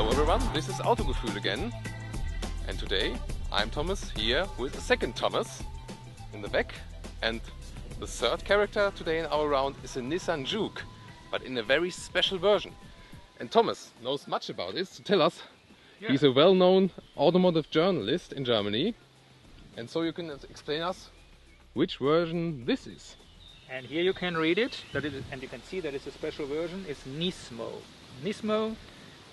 Hello everyone, this is Autogefühl again, and today I'm Thomas here with the second Thomas in the back, and the third character today in our round is a Nissan Juke, but in a very special version. And Thomas knows much about this, so tell us. Yeah. He's a well-known automotive journalist in Germany, and so you can explain us which version this is. And here you can read it, and you can see that it's a special version. It's Nismo. Nismo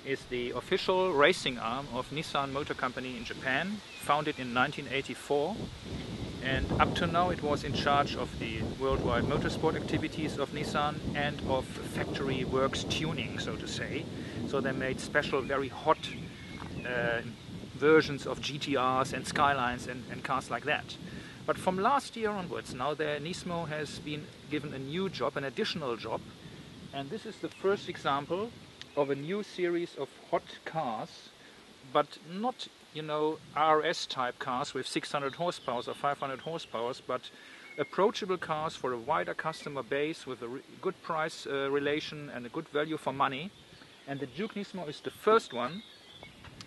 is the official racing arm of Nissan Motor Company in Japan, founded in 1984. And up to now it was in charge of the worldwide motorsport activities of Nissan and of factory works tuning, so to say. So they made special, very hot versions of GTRs and Skylines and cars like that. But from last year onwards, now the Nismo has been given a new job, an additional job. And this is the first example of a new series of hot cars, but not, you know, RS type cars with 600 horsepower or 500 horsepower, but approachable cars for a wider customer base with a good price relation and a good value for money. And the Juke Nismo is the first one,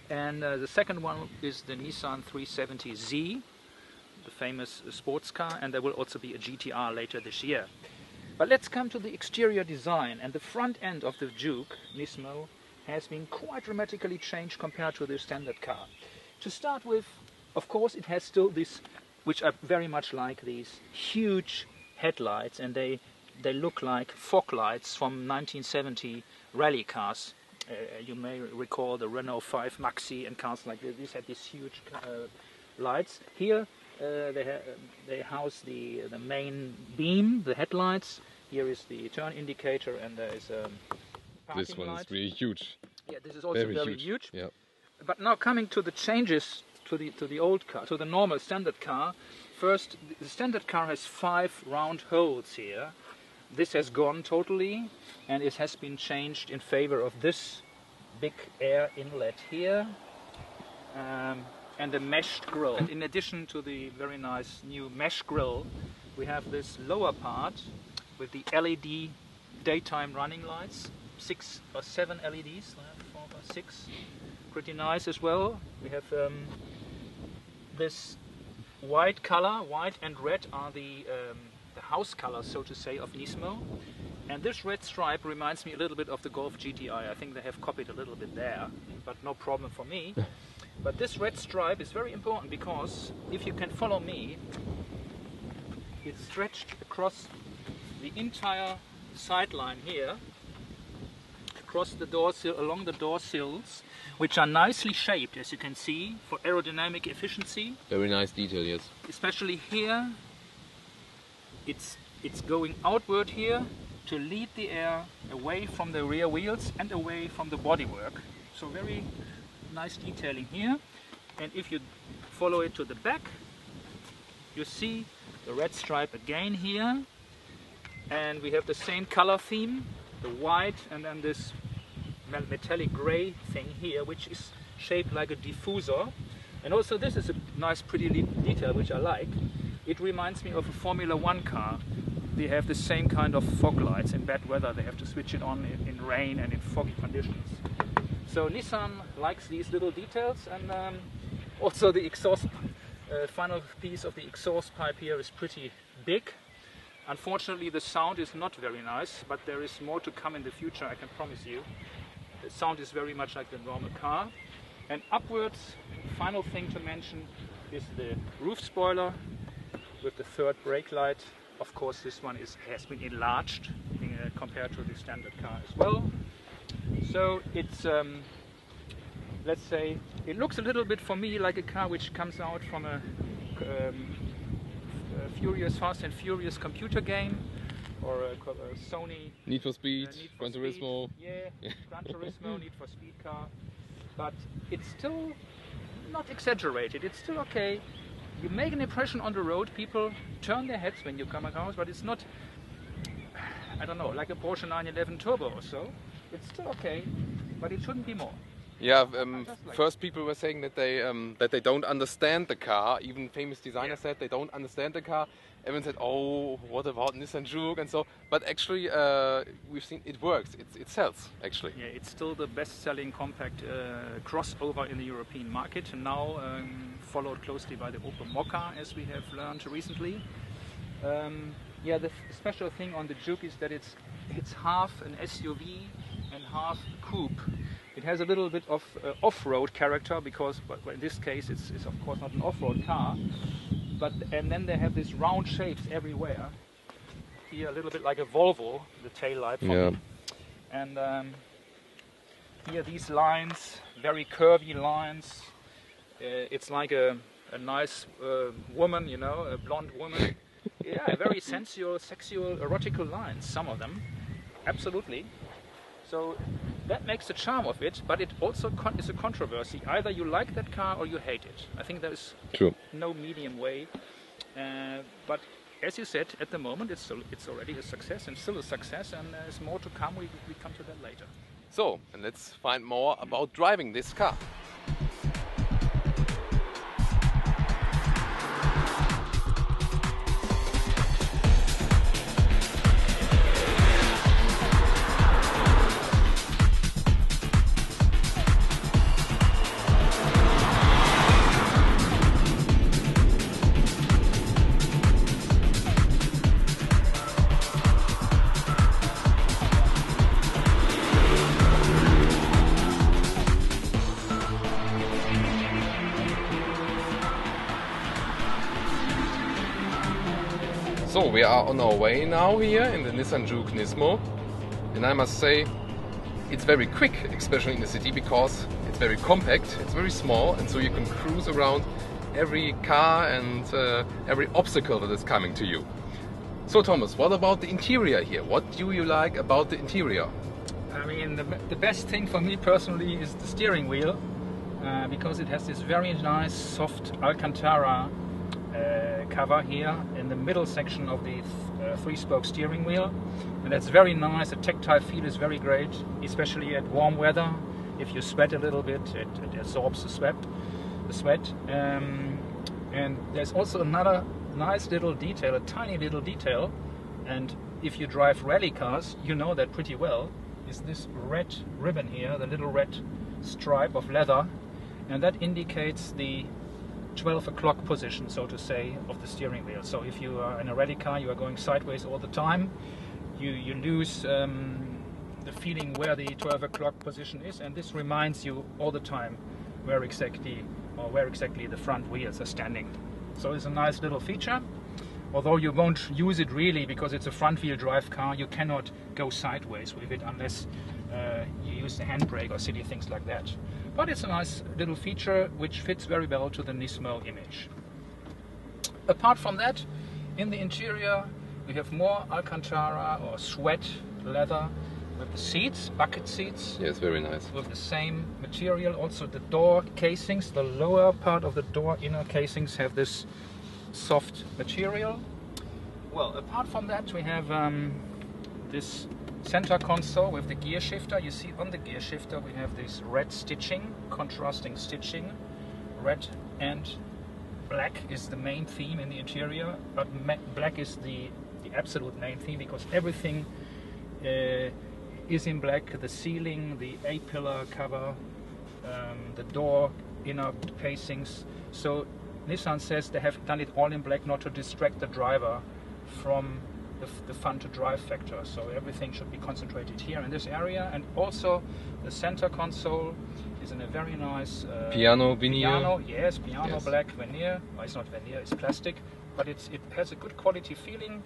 and the second one is the Nissan 370Z, the famous sports car, and there will also be a GTR later this year. But let's come to the exterior design, and the front end of the Juke Nismo has been quite dramatically changed compared to the standard car. To start with, of course, it has still this, which I very much like, these huge headlights, and they look like fog lights from 1970 rally cars. You may recall the Renault 5 Maxi and cars like this. These had these huge lights. Here they house the main beam, the headlights. Here is the turn indicator, and there is a parking This one light. is really huge. Yeah, this is also very huge. Yeah. But now coming to the changes to the old car, to the normal standard car. First, the standard car has 5 round holes here. This has gone totally, and it has been changed in favor of this big air inlet here. And the meshed grille. In addition to the very nice new mesh grille, we have this lower part with the LED daytime running lights, 6 or 7 LEDs, 4 or 6, pretty nice as well. We have this white color, white and red are the house colors, so to say, of Nismo. And this red stripe reminds me a little bit of the Golf GTI. I think they have copied a little bit there, but no problem for me. But this red stripe is very important because, if you can follow me, it's stretched across the entire sideline here, across the door sill, along the door sills, which are nicely shaped, as you can see, for aerodynamic efficiency. Very nice detail, yes. Especially here, it's going outward here to lead the air away from the rear wheels and away from the bodywork. So very nice detailing here. And if you follow it to the back, you see the red stripe again here, and we have the same color theme, the white, and then this metallic gray thing here, which is shaped like a diffuser. And also this is a nice pretty detail which I like. It reminds me of a Formula 1 car. They have the same kind of fog lights. In bad weather they have to switch it on in rain and in foggy conditions. So Nissan likes these little details, and also the exhaust, final piece of the exhaust pipe here is pretty big. Unfortunately the sound is not very nice, but there is more to come in the future, I can promise you. The sound is very much like the normal car. And upwards, final thing to mention is the roof spoiler with the third brake light. Of course this one has been enlarged compared to the standard car as well. So it's, let's say, it looks a little bit for me like a car which comes out from a Fast and Furious computer game, or a Sony Need for Speed, Gran Turismo. Yeah, Gran Turismo, Need for Speed car. But it's still not exaggerated, it's still okay. You make an impression on the road, people turn their heads when you come across, but it's not, I don't know, like a Porsche 911 Turbo or so. It's still okay, but it shouldn't be more. Yeah, first people were saying that they don't understand the car. Even famous designers said they don't understand the car. Everyone said, "Oh, what about Nissan Juke?" and so. But actually, we've seen it works. It sells actually. Yeah, it's still the best-selling compact crossover in the European market, and now followed closely by the Opel Mokka, as we have learned recently. Yeah, the special thing on the Juke is that it's half an SUV and half a coupe. It has a little bit of off-road character because, but in this case, it's of course not an off-road car. And then they have these round shapes everywhere. Here, a little bit like a Volvo, the tail light. Yeah. And here, these lines, very curvy lines. It's like a nice woman, you know, a blonde woman. Yeah, very sensual, sexual, erotical lines. Some of them, absolutely. So that makes the charm of it, but it also is a controversy. Either you like that car or you hate it. I think there is no medium way. But as you said, at the moment it's already a success and still a success, and there's more to come. We come to that later. So, and let's find more about driving this car. So we are on our way now here in the Nissan Juke Nismo, and I must say it's very quick, especially in the city, because it's very compact, it's very small, and so you can cruise around every car and every obstacle that is coming to you. So Thomas, what about the interior here? What do you like about the interior? I mean, the best thing for me personally is the steering wheel, because it has this very nice soft Alcantara cover here in the middle section of the three-spoke steering wheel, and that's very nice. The tactile feel is very great, especially at warm weather. If you sweat a little bit, it absorbs the sweat. And there's also another nice little detail, a tiny little detail, and if you drive rally cars, you know that pretty well, is this red ribbon here, the little red stripe of leather, and that indicates the 12 o'clock position, so to say, of the steering wheel. So if you are in a rally car, you are going sideways all the time, you lose the feeling where the 12 o'clock position is, and this reminds you all the time where exactly the front wheels are standing. So it's a nice little feature. Although you won't use it really because it's a front wheel drive car, you cannot go sideways with it unless you use the handbrake or silly things like that. But it's a nice little feature which fits very well to the Nismo image. Apart from that, in the interior we have more Alcantara or sweat leather with the seats, bucket seats. Yes, very nice. With the same material. Also the door casings, the lower part of the door inner casings have this soft material. Well, apart from that we have this center console with the gear shifter. You see on the gear shifter we have this red stitching, contrasting stitching. Red and black is the main theme in the interior, but black is the absolute main theme because everything is in black. The ceiling, the A-pillar cover, the door inner casings. So Nissan says they have done it all in black not to distract the driver from the fun to drive factor. So everything should be concentrated here in this area, and also the center console is in a very nice piano veneer. Piano black veneer. Well, it's not veneer, it's plastic, but it has a good quality feeling.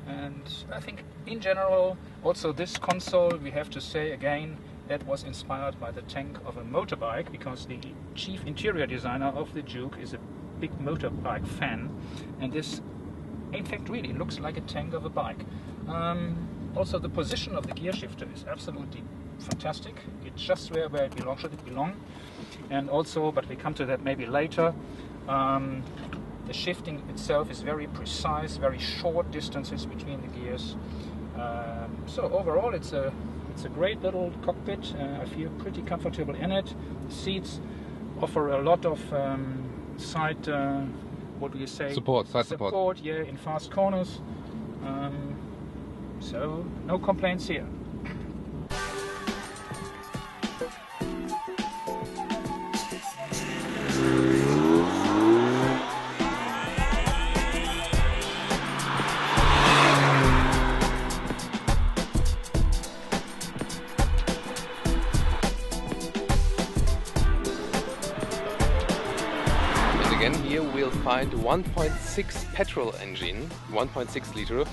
And I think in general, also this console, we have to say again, that was inspired by the tank of a motorbike, because the chief interior designer of the Juke is a big motorbike fan, and this in fact really looks like a tank of a bike. Also the position of the gear shifter is absolutely fantastic. It's just where it belongs, should it belong. And also, but we come to that maybe later, the shifting itself is very precise, very short distances between the gears. So overall it's a It's a great little cockpit. I feel pretty comfortable in it. The seats offer a lot of side, what do you say? Support, side support. Yeah, in fast corners. So no complaints here. Here we'll find 1.6 petrol engine, 1.6 liter.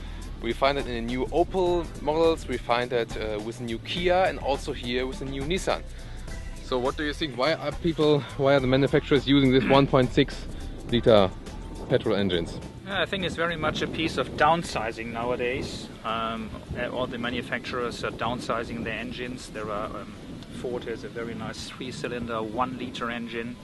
We find it in the new Opel models, we find it with the new Kia, and also here with the new Nissan. So what do you think, why are the manufacturers using this 1.6 liter petrol engines? I think it's very much a piece of downsizing nowadays. All the manufacturers are downsizing their engines. There are Ford has a very nice 3-cylinder 1-liter engine.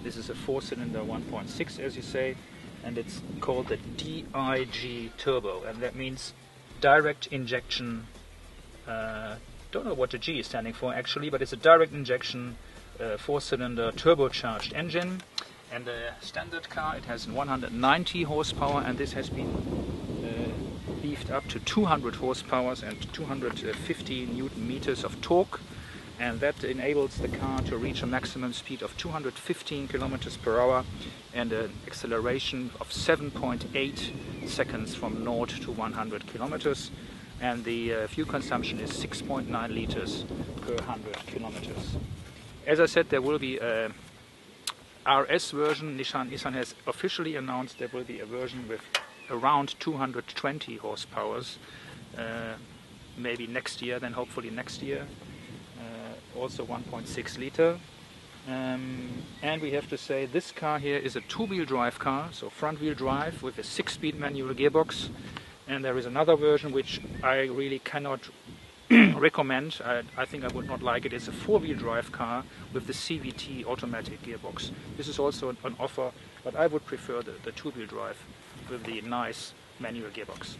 This is a 4-cylinder 1.6, as you say, and it's called the DIG turbo, and that means direct injection. Don't know what the G is standing for actually, but it's a direct injection 4-cylinder turbocharged engine. And the standard car, it has 190 horsepower, and this has been beefed up to 200 horsepower and 250 Newton meters of torque. And that enables the car to reach a maximum speed of 215 kilometers per hour and an acceleration of 7.8 seconds from 0 to 100 kilometers. And the fuel consumption is 6.9 liters per 100 kilometers. As I said, there will be a RS version. Nissan has officially announced there will be a version with around 220 horsepower, maybe next year, then hopefully next year. Also 1.6 liter. And we have to say this car here is a 2-wheel drive car, so front wheel drive with a 6-speed manual gearbox. And there is another version which I really cannot recommend. I think I would not like it. It's a 4-wheel drive car with the CVT automatic gearbox. This is also an offer, but I would prefer the 2-wheel drive with the nice manual gearbox.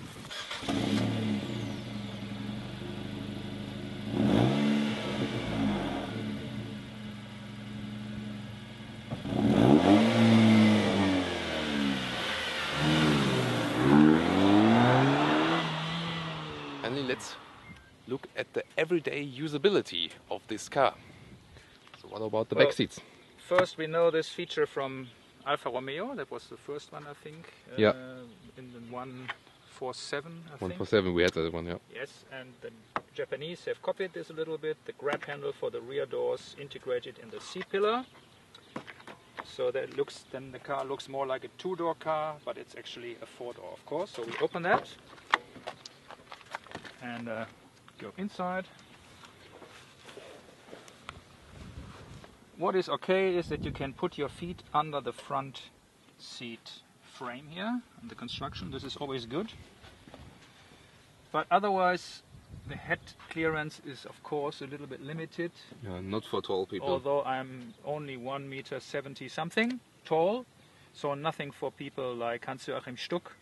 Let's look at the everyday usability of this car. So what about the back seats? First, we know this feature from Alfa Romeo. That was the first one, I think. Yeah. In the 147, I think. 147, we had that one, yeah. Yes, and the Japanese have copied this a little bit. The grab handle for the rear doors integrated in the C-pillar. So that looks, then the car looks more like a 2-door car, but it's actually a 4-door, of course. So we open that and go inside. What is okay is that you can put your feet under the front seat frame here and the construction. This is always good. But otherwise the head clearance is of course a little bit limited. Yeah, not for tall people. Although I'm only 1.70 m something tall, so nothing for people like Hans-Joachim Stuck.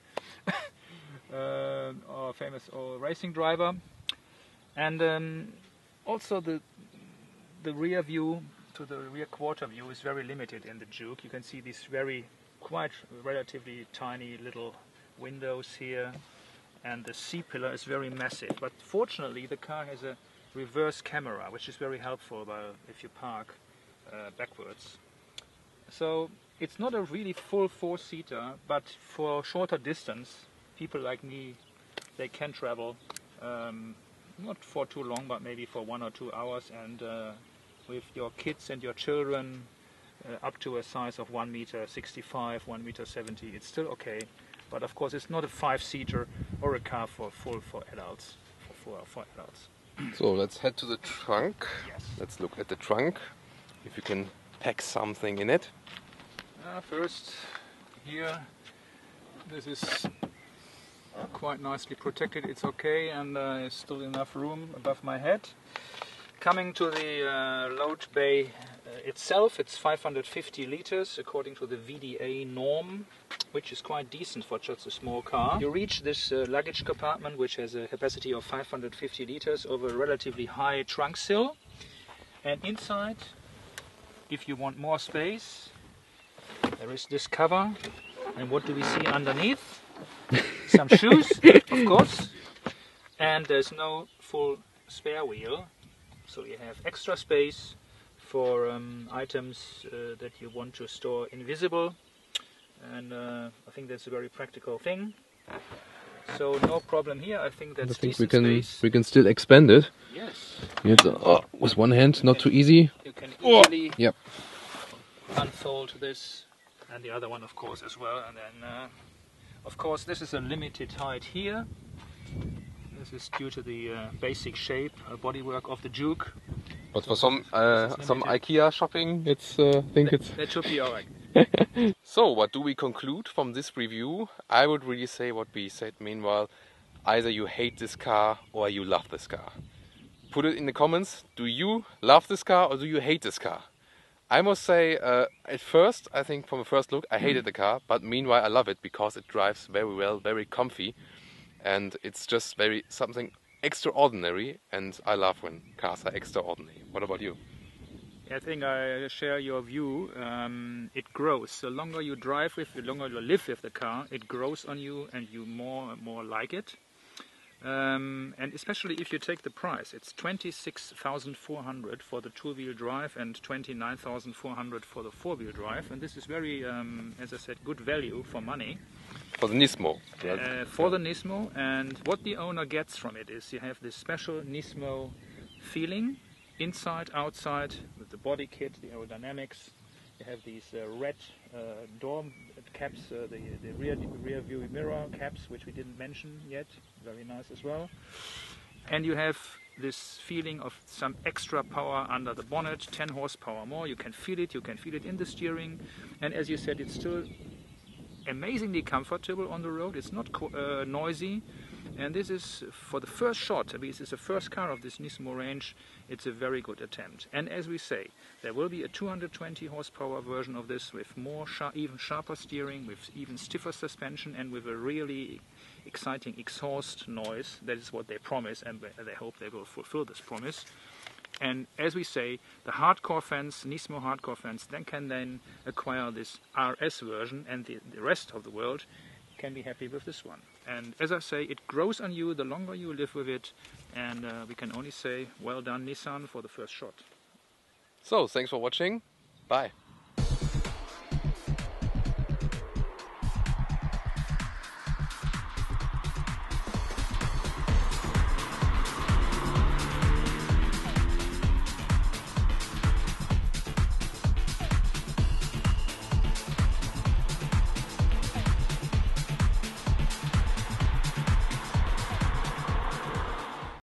Our famous racing driver. And also the rear view to the rear quarter view is very limited in the Juke. You can see these quite relatively tiny little windows here, and the C-pillar is very massive. But fortunately the car has a reverse camera, which is very helpful if you park backwards. So it's not a really full 4-seater, but for shorter distance, people like me, they can travel not for too long, but maybe for 1 or 2 hours, and with your kids and your children up to a size of 1.65 m, 1.70 m, it's still okay. But of course, it's not a 5-seater or a car for adults. For adults. So let's head to the trunk. Yes. Let's look at the trunk. If you can pack something in it. First, here, this is quite nicely protected. It's okay, and there's still enough room above my head. Coming to the load bay itself, it's 550 liters according to the VDA norm, which is quite decent for just a small car. You reach this luggage compartment, which has a capacity of 550 liters over a relatively high trunk sill. And inside, if you want more space, there is this cover. And what do we see underneath? Some shoes, of course. And there's no full spare wheel, so you have extra space for items that you want to store invisible, and I think that's a very practical thing. So no problem here. I think that's decent space. We can still expand it. Yes. It's, with one hand, not too easy. You can easily Yep. unfold this, and the other one, of course, as well. And then, of course, this is a limited height here. This is due to the basic shape, bodywork of the Juke. But for some IKEA shopping, it's that should be alright. So, what do we conclude from this review? I would really say what we said meanwhile. Either you hate this car or you love this car. Put it in the comments. Do you love this car or do you hate this car? I must say, at first, I think from a first look, I hated the car. But meanwhile, I love it because it drives very well, very comfy. And it's just something extraordinary, and I love when cars are extraordinary. What about you? I think I share your view. It grows. The longer you drive with, the longer you live with the car, it grows on you and you more and more like it. And especially if you take the price, it's 26,400 for the two-wheel drive and 29,400 for the four-wheel drive. And this is very, as I said, good value for money. For the Nismo. For the Nismo, and what the owner gets from it is you have this special Nismo feeling, inside, outside, with the body kit, the aerodynamics. You have these red door caps, the rear view mirror caps, which we didn't mention yet, very nice as well. And you have this feeling of some extra power under the bonnet, 10 horsepower more. You can feel it in the steering, and as you said, it's still amazingly comfortable on the road. It's not noisy, and this is, for the first shot, I mean, this is the first car of this Nismo range, it's a very good attempt. And as we say, there will be a 220 horsepower version of this with more even sharper steering, with even stiffer suspension, and with a really exciting exhaust noise. That is what they promise, and they hope they will fulfill this promise. And as we say, the hardcore fans, Nismo hardcore fans, can acquire this RS version, and the rest of the world can be happy with this one. And as I say, it grows on you the longer you live with it, and we can only say, well done Nissan for the first shot. So, thanks for watching. Bye.